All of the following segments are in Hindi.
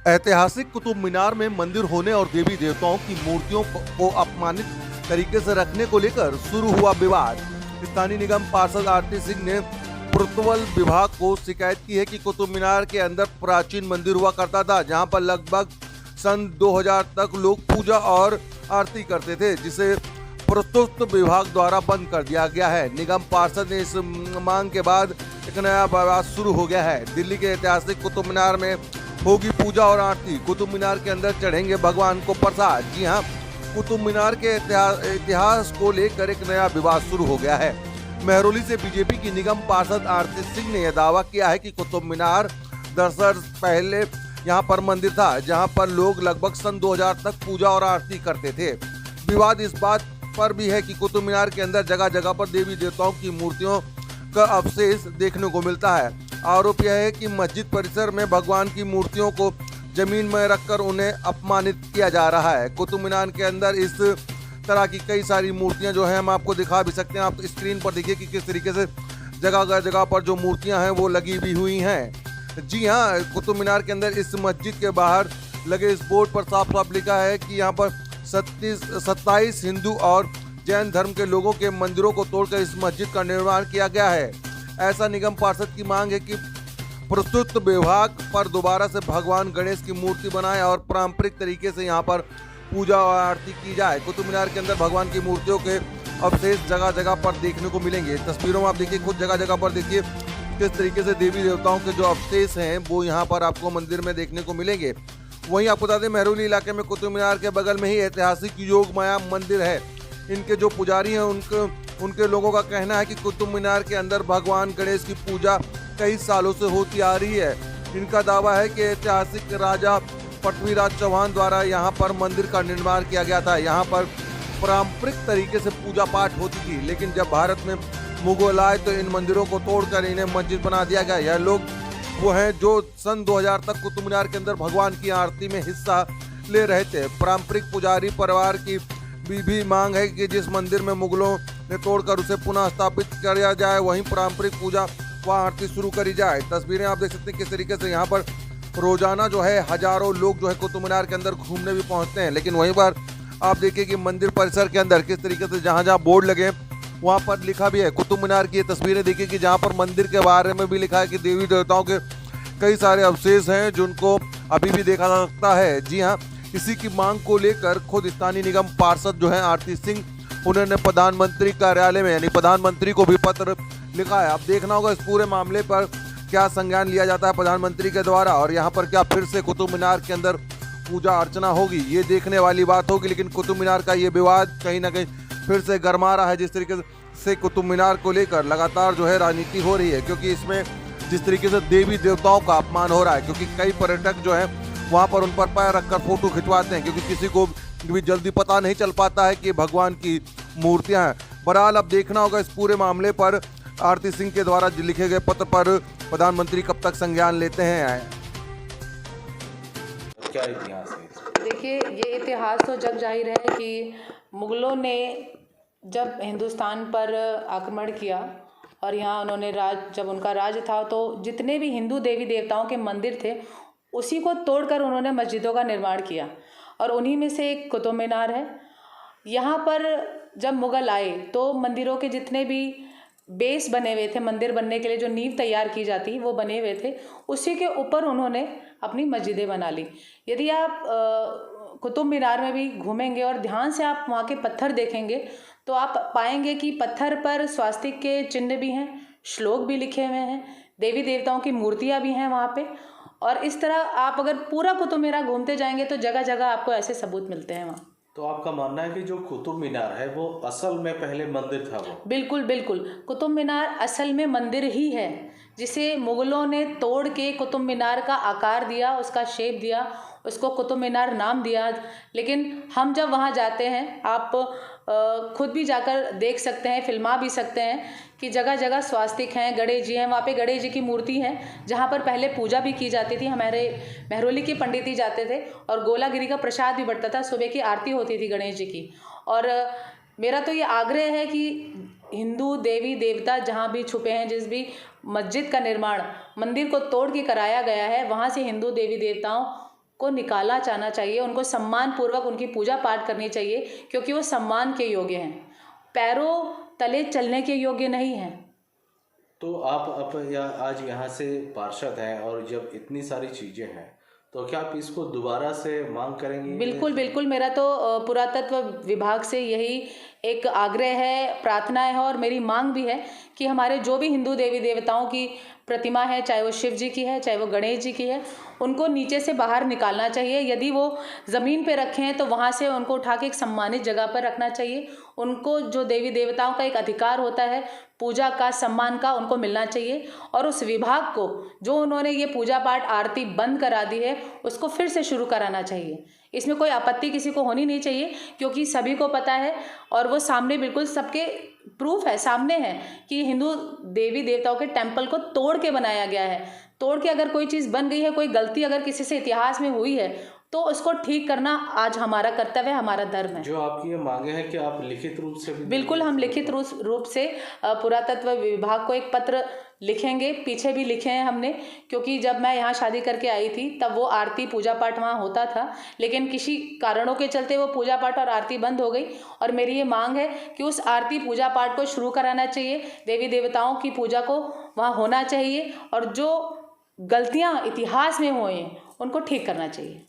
ऐतिहासिक कुतुब मीनार में मंदिर होने और देवी देवताओं की मूर्तियों को अपमानित तरीके से रखने को लेकर शुरू हुआ विवाद। स्थानीय निगम पार्षद आरती सिंह ने पुरातत्व विभाग को शिकायत की है कि कुतुब मीनार के अंदर प्राचीन मंदिर हुआ करता था, जहां पर लगभग सन 2000 तक लोग पूजा और आरती करते थे, जिसे पुरातत्व विभाग द्वारा बंद कर दिया गया है। निगम पार्षद ने इस मांग के बाद एक नया विवाद शुरू हो गया है। दिल्ली के ऐतिहासिक कुतुब मीनार में होगी पूजा और आरती, कुतुब मीनार के अंदर चढ़ेंगे भगवान को प्रसाद। जी हां, कुतुब मीनार के इतिहास को लेकर एक नया विवाद शुरू हो गया है। महरौली से बीजेपी की निगम पार्षद आरती सिंह ने यह दावा किया है कि कुतुब मीनार दरअसल पहले यहां पर मंदिर था, जहां पर लोग लगभग सन 2000 तक पूजा और आरती करते थे। विवाद इस बात पर भी है कि कुतुब मीनार के अंदर जगह जगह पर देवी देवताओं की मूर्तियों का अवशेष देखने को मिलता है। आरोप यह है कि मस्जिद परिसर में भगवान की मूर्तियों को जमीन में रखकर उन्हें अपमानित किया जा रहा है। कुतुब मीनार के अंदर इस तरह की कई सारी मूर्तियां जो हैं हम आपको दिखा भी सकते हैं। आप स्क्रीन पर देखिए कि किस तरीके से जगह जगह पर जो मूर्तियां हैं वो लगी भी हुई हैं। जी हाँ, कुतुब मीनार के अंदर इस मस्जिद के बाहर लगे इस बोर्ड पर साफ साफ लिखा है कि यहाँ पर 27 हिंदू और जैन धर्म के लोगों के मंदिरों को तोड़कर इस मस्जिद का निर्माण किया गया है। ऐसा निगम पार्षद की मांग है कि पुरातत्व विभाग पर दोबारा से भगवान गणेश की मूर्ति बनाए और पारंपरिक तरीके से यहाँ पर पूजा और आरती की जाए। कुतुब मीनार के अंदर भगवान की मूर्तियों के अवशेष जगह जगह पर देखने को मिलेंगे। तस्वीरों में आप देखिए, खुद जगह जगह पर देखिए किस तरीके से देवी देवताओं के जो अवशेष हैं वो यहाँ पर आपको मंदिर में देखने को मिलेंगे। वहीं आपको बता दें, महरौली इलाके में कुतुब मीनार के बगल में ही ऐतिहासिक योग माया मंदिर है। इनके जो पुजारी हैं उनके लोगों का कहना है कि कुतुब मीनार के अंदर भगवान गणेश की पूजा कई सालों से होती आ रही है। इनका दावा है कि ऐतिहासिक राजा पृथ्वीराज चौहान द्वारा यहाँ पर मंदिर का निर्माण किया गया था। यहाँ पर पारंपरिक तरीके से पूजा पाठ होती थी, लेकिन जब भारत में मुगल आए तो इन मंदिरों को तोड़कर इन्हें मस्जिद बना दिया गया। यह लोग वो हैं जो सन 2000 तक कुतुब मीनार के अंदर भगवान की आरती में हिस्सा ले रहे थे। पारंपरिक पुजारी परिवार की भी मांग है कि जिस मंदिर में मुगलों ने तोड़कर उसे पुनः स्थापित किया जाए, वहीं पारंपरिक पूजा व आरती शुरू करी जाए। तस्वीरें आप देख सकते हैं किस तरीके से यहाँ पर रोजाना जो है हजारों लोग जो है कुतुब मीनार के अंदर घूमने भी पहुँचते हैं। लेकिन वहीं पर आप देखिए कि मंदिर परिसर के अंदर किस तरीके से जहाँ जहाँ बोर्ड लगे वहाँ पर लिखा भी है। कुतुब मीनार की ये तस्वीरें देखिए कि जहाँ पर मंदिर के बारे में भी लिखा है कि देवी देवताओं के कई सारे अवशेष हैं जिनको अभी भी देखा जा सकता है। जी हाँ, इसी की मांग को लेकर खुद स्थानीय निगम पार्षद जो है आरती सिंह, उन्होंने प्रधानमंत्री कार्यालय में यानी प्रधानमंत्री को भी पत्र लिखा है। अब देखना होगा इस पूरे मामले पर क्या संज्ञान लिया जाता है प्रधानमंत्री के द्वारा, और यहाँ पर क्या फिर से कुतुब मीनार के अंदर पूजा अर्चना होगी, ये देखने वाली बात होगी। लेकिन कुतुब मीनार का ये विवाद कहीं ना कहीं फिर से गरमा रहा है। जिस तरीके से कुतुब मीनार को लेकर लगातार जो है राजनीति हो रही है, क्योंकि इसमें जिस तरीके से देवी देवताओं का अपमान हो रहा है, क्योंकि कई पर्यटक जो है वहाँ पर उन पर पैर रखकर फोटो खिंचवाते हैं, क्योंकि किसी को भी जल्दी पता नहीं चल पाता है कि भगवान की मूर्तियां हैं। बहरहाल अब देखना होगा इस पूरे मामले पर आरती सिंह के द्वारा लिखे गए पत्र पर प्रधानमंत्री कब तक संज्ञान लेते हैं। क्या इतिहास है? देखिए, ये इतिहास तो जग जाहिर है कि मुगलों ने जब हिंदुस्तान पर आक्रमण किया और यहाँ उन्होंने जब उनका राज था तो जितने भी हिंदू देवी देवताओं के मंदिर थे उसी को तोड़कर उन्होंने मस्जिदों का निर्माण किया, और उन्हीं में से एक कुतुब मीनार है। यहाँ पर जब मुग़ल आए तो मंदिरों के जितने भी बेस बने हुए थे, मंदिर बनने के लिए जो नींव तैयार की जाती वो बने हुए थे, उसी के ऊपर उन्होंने अपनी मस्जिदें बना ली। यदि आप कुतुब मीनार में भी घूमेंगे और ध्यान से आप वहाँ के पत्थर देखेंगे तो आप पाएंगे कि पत्थर पर स्वास्तिक के चिन्ह भी हैं, श्लोक भी लिखे हुए हैं, देवी देवताओं की मूर्तियाँ भी हैं वहाँ पे। और इस तरह आप अगर पूरा कुतुब मीनार घूमते जाएंगे तो जगह जगह आपको ऐसे सबूत मिलते हैं वहाँ। तो आपका मानना है कि जो कुतुब मीनार है वो असल में पहले मंदिर था? वो बिल्कुल बिल्कुल, कुतुब मीनार असल में मंदिर ही है, जिसे मुग़लों ने तोड़ के कुतुब मीनार का आकार दिया, उसका शेप दिया, उसको कुतुब मीनार नाम दिया। लेकिन हम जब वहाँ जाते हैं, आप खुद भी जाकर देख सकते हैं, फिल्मा भी सकते हैं कि जगह जगह स्वास्तिक हैं, गणेश जी हैं। वहाँ पे गणेश जी की मूर्ति है जहाँ पर पहले पूजा भी की जाती थी। हमारे महरौली के पंडित ही जाते थे और गोलागिरी का प्रसाद भी बढ़ता था, सुबह की आरती होती थी गणेश जी की। और मेरा तो ये आग्रह है कि हिंदू देवी देवता जहाँ भी छुपे हैं, जिस भी मस्जिद का निर्माण मंदिर को तोड़ के कराया गया है, वहाँ से हिंदू देवी देवताओं को निकाला जाना चाहिए, उनको सम्मान पूर्वक उनकी पूजा पाठ करनी चाहिए, क्योंकि वो सम्मान के योग्य हैं, पैरों तले चलने के योग्य नहीं हैं। तो आप आज यहाँ से पार्षद हैं और जब इतनी सारी चीज़ें हैं तो क्या आप इसको दोबारा से मांग करेंगे? बिल्कुल बिल्कुल, मेरा तो पुरातत्व विभाग से यही एक आग्रह है, प्रार्थना है और मेरी मांग भी है कि हमारे जो भी हिंदू देवी देवताओं की प्रतिमा है, चाहे वो शिव जी की है, चाहे वो गणेश जी की है, उनको नीचे से बाहर निकालना चाहिए। यदि वो ज़मीन पे रखे हैं तो वहाँ से उनको उठा के एक सम्मानित जगह पर रखना चाहिए। उनको जो देवी देवताओं का एक अधिकार होता है पूजा का, सम्मान का, उनको मिलना चाहिए। और उस विभाग को जो उन्होंने ये पूजा पाठ आरती बंद करा दी है उसको फिर से शुरू कराना चाहिए। इसमें कोई आपत्ति किसी को होनी नहीं चाहिए, क्योंकि सभी को पता है और वो सामने बिल्कुल सबके प्रूफ है, सामने है कि हिंदू देवी देवताओं के टेम्पल को तोड़ के बनाया गया है। तोड़ के अगर कोई चीज़ बन गई है, कोई गलती अगर किसी से इतिहास में हुई है तो उसको ठीक करना आज हमारा कर्तव्य है, हमारा धर्म है। जो आपकी ये मांगे हैं कि आप लिखित रूप से भी? बिल्कुल, हम लिखित रूप से पुरातत्व विभाग को एक पत्र लिखेंगे। पीछे भी लिखे हैं हमने, क्योंकि जब मैं यहाँ शादी करके आई थी तब वो आरती पूजा पाठ वहाँ होता था, लेकिन किसी कारणों के चलते वो पूजा पाठ और आरती बंद हो गई। और मेरी ये मांग है कि उस आरती पूजा पाठ को शुरू कराना चाहिए, देवी देवताओं की पूजा को वहाँ होना चाहिए, और जो गलतियाँ इतिहास में हुई हैं उनको ठीक करना चाहिए।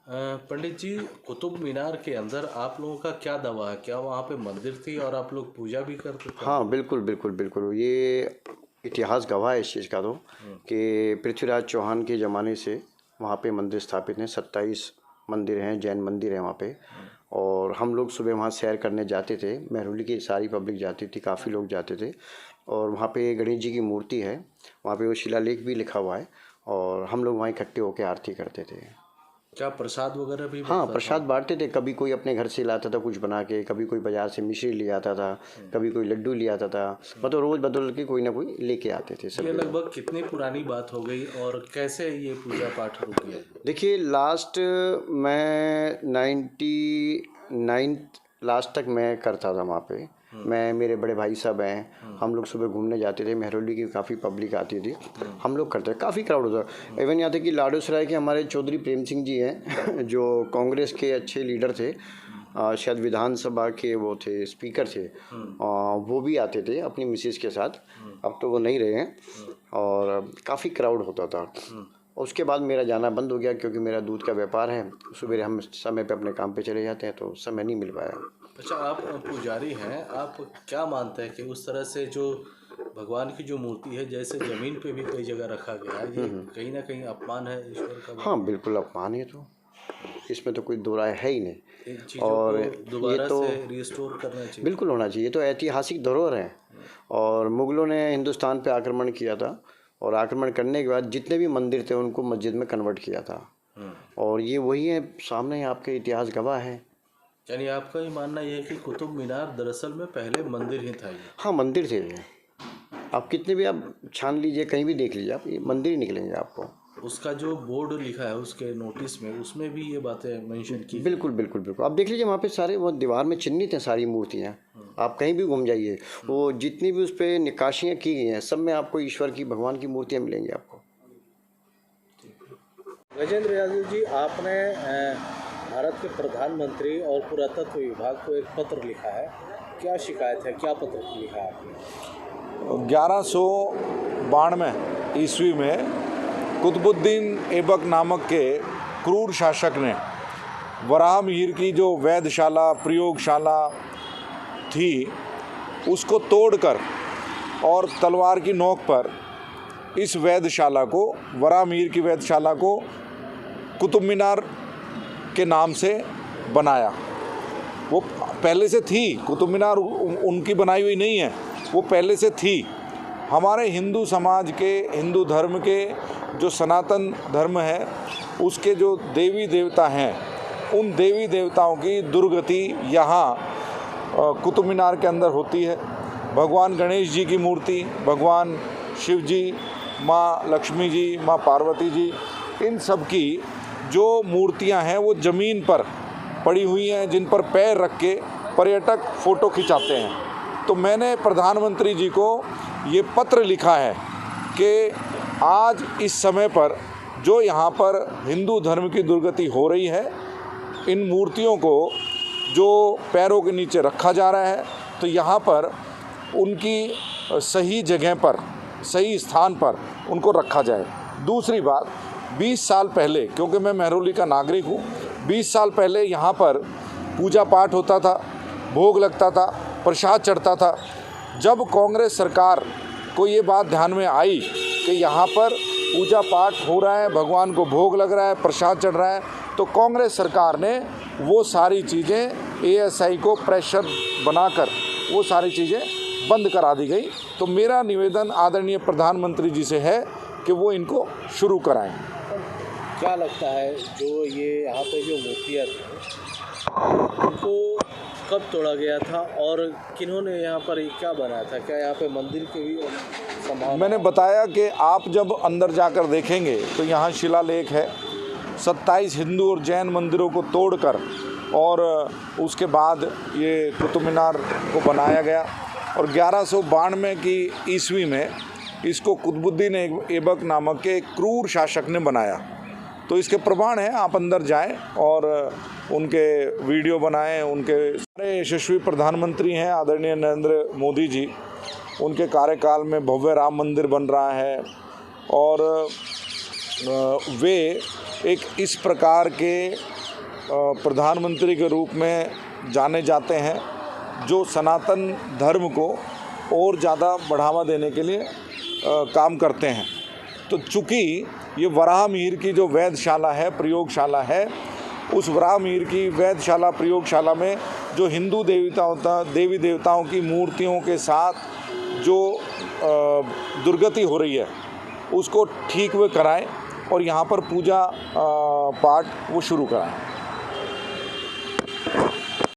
पंडित जी, कुतुब मीनार के अंदर आप लोगों का क्या दावा है? क्या वहाँ पे मंदिर थी और आप लोग पूजा भी करते थे? हाँ, बिल्कुल बिल्कुल बिल्कुल, ये इतिहास गवाह है इस चीज़ का तो कि पृथ्वीराज चौहान के ज़माने से वहाँ पे मंदिर स्थापित हैं। 27 मंदिर हैं, जैन मंदिर हैं वहाँ पे। और हम लोग सुबह वहाँ सैर करने जाते थे, महरौली की सारी पब्लिक जाती थी, काफ़ी लोग जाते थे। और वहाँ पे गणेश जी की मूर्ति है, वहाँ पे वो शिलालेख भी लिखा हुआ है, और हम लोग वहाँ इकट्ठे होकर आरती करते थे। क्या प्रसाद वगैरह भी? हाँ, प्रसाद बांटते थे। कभी कोई अपने घर से लाता था कुछ बना के, कभी कोई बाजार से मिश्री ले आता था, कभी कोई लड्डू ले आता था, मतलब रोज़ बदल के कोई ना कोई लेके आते थे सब। ये लगभग कितनी पुरानी बात हो गई और कैसे ये पूजा पाठ रुक गया? देखिए, लास्ट मैं 99 लास्ट तक मैं करता था वहाँ पे। मैं, मेरे बड़े भाई साहब हैं, हम लोग सुबह घूमने जाते थे, महरौली की काफ़ी पब्लिक आती थी, हम लोग करते थे, काफ़ी क्राउड होता। इवन यहाँ तक कि लाडोसराय के हमारे चौधरी प्रेम सिंह जी हैं जो कांग्रेस के अच्छे लीडर थे, शायद विधानसभा के वो थे, स्पीकर थे, वो भी आते थे अपनी मिसेज के साथ। अब तो वो नहीं रहे हैं, और काफ़ी क्राउड होता था। उसके बाद मेरा जाना बंद हो गया, क्योंकि मेरा दूध का व्यापार है, सुबह हम समय पे अपने काम पे चले जाते हैं, तो समय नहीं मिल पाया। अच्छा, आप पुजारी हैं, आप क्या मानते हैं कि उस तरह से जो भगवान की जो मूर्ति है, जैसे ज़मीन पे भी कई जगह रखा गया है, ये कहीं ना कहीं अपमान है ईश्वर का? हाँ, बिल्कुल अपमान है, तो इसमें तो कोई दो राय है ही नहीं। और दोबारा से रिस्टोर करना चाहिए, बिल्कुल होना चाहिए। तो ऐतिहासिक धरोहर है, और मुगलों ने हिंदुस्तान पे आक्रमण किया था, और आक्रमण करने के बाद जितने भी मंदिर थे उनको मस्जिद में कन्वर्ट किया था, और ये वही है, सामने आपके इतिहास गवाह है। यानी आपका ये मानना ये है कि कुतुब मीनार दरअसल में पहले मंदिर ही था? ये हाँ, मंदिर थे ये। आप कितने भी आप छान लीजिए, कहीं भी देख लीजिए, आप ये मंदिर ही निकलेंगे आपको। उसका जो बोर्ड लिखा है उसके नोटिस में, उसमें भी ये बातें मेंशन की? बिल्कुल बिल्कुल बिल्कुल, आप देख लीजिए, वहाँ पे सारे वो दीवार में चिन्हित हैं सारी मूर्तियाँ। आप कहीं भी घूम जाइए, वो जितनी भी उस पर नक्काशियाँ की गई हैं, सब में आपको ईश्वर की, भगवान की मूर्तियाँ मिलेंगी आपको। गजेंद्र यादव जी, आपने भारत के प्रधानमंत्री और पुरातत्व विभाग को एक पत्र लिखा है, क्या शिकायत है, क्या पत्र लिखा है आपने? 1192 ईस्वी में कुतुबुद्दीन ऐबक नामक के क्रूर शासक ने वराहमिहिर की जो वैधशाला, प्रयोगशाला थी, उसको तोड़कर और तलवार की नोक पर इस वैधशाला को, वराहमिहिर की वैधशाला को कुतुब मीनार के नाम से बनाया। वो पहले से थी, कुतुब मीनार उनकी बनाई हुई नहीं है, वो पहले से थी। हमारे हिंदू समाज के, हिंदू धर्म के जो सनातन धर्म है, उसके जो देवी देवता हैं, उन देवी देवताओं की दुर्गति यहाँ कुतुब मीनार के अंदर होती है। भगवान गणेश जी की मूर्ति, भगवान शिव जी, माँ लक्ष्मी जी, माँ पार्वती जी, इन सब की जो मूर्तियां हैं वो ज़मीन पर पड़ी हुई हैं, जिन पर पैर रख के पर्यटक फ़ोटो खिंचाते हैं। तो मैंने प्रधानमंत्री जी को ये पत्र लिखा है कि आज इस समय पर जो यहाँ पर हिंदू धर्म की दुर्गति हो रही है, इन मूर्तियों को जो पैरों के नीचे रखा जा रहा है, तो यहाँ पर उनकी सही जगह पर, सही स्थान पर उनको रखा जाए। दूसरी बात, 20 साल पहले, क्योंकि मैं महरौली का नागरिक हूँ, 20 साल पहले यहाँ पर पूजा पाठ होता था, भोग लगता था, प्रसाद चढ़ता था। जब कांग्रेस सरकार को ये बात ध्यान में आई कि यहाँ पर पूजा पाठ हो रहा है, भगवान को भोग लग रहा है, प्रसाद चढ़ रहा है, तो कांग्रेस सरकार ने वो सारी चीज़ें एएसआई को प्रेशर बनाकर वो सारी चीज़ें बंद करा दी गई। तो मेरा निवेदन आदरणीय प्रधानमंत्री जी से है कि वो इनको शुरू कराएं। क्या लगता है जो ये यहाँ पे जो मूर्तियाँ थी उनको कब तोड़ा गया था और किन्होंने यहाँ पर क्या बनाया था? क्या यहाँ पे मंदिर के भी संभावना? मैंने बताया कि आप जब अंदर जाकर देखेंगे तो यहाँ शिलालेख है। 27 हिंदू और जैन मंदिरों को तोड़कर और उसके बाद ये कुतुब मीनार को बनाया गया और 1192 की ईस्वी में इसको कुतुबुद्दीन ऐबक नामक के क्रूर शासक ने बनाया। तो इसके प्रमाण हैं, आप अंदर जाएं और उनके वीडियो बनाएं। उनके सारे यशस्वी प्रधानमंत्री हैं आदरणीय नरेंद्र मोदी जी, उनके कार्यकाल में भव्य राम मंदिर बन रहा है और वे एक इस प्रकार के प्रधानमंत्री के रूप में जाने जाते हैं जो सनातन धर्म को और ज़्यादा बढ़ावा देने के लिए काम करते हैं। तो चूँकि ये वराह मिहिर की जो वेधशाला है, प्रयोगशाला है, उस वराह मिहिर की वेधशाला प्रयोगशाला में जो हिंदू देवी देवताओं की मूर्तियों के साथ जो दुर्गति हो रही है उसको ठीक वे कराएं और यहाँ पर पूजा पाठ वो शुरू कराएं।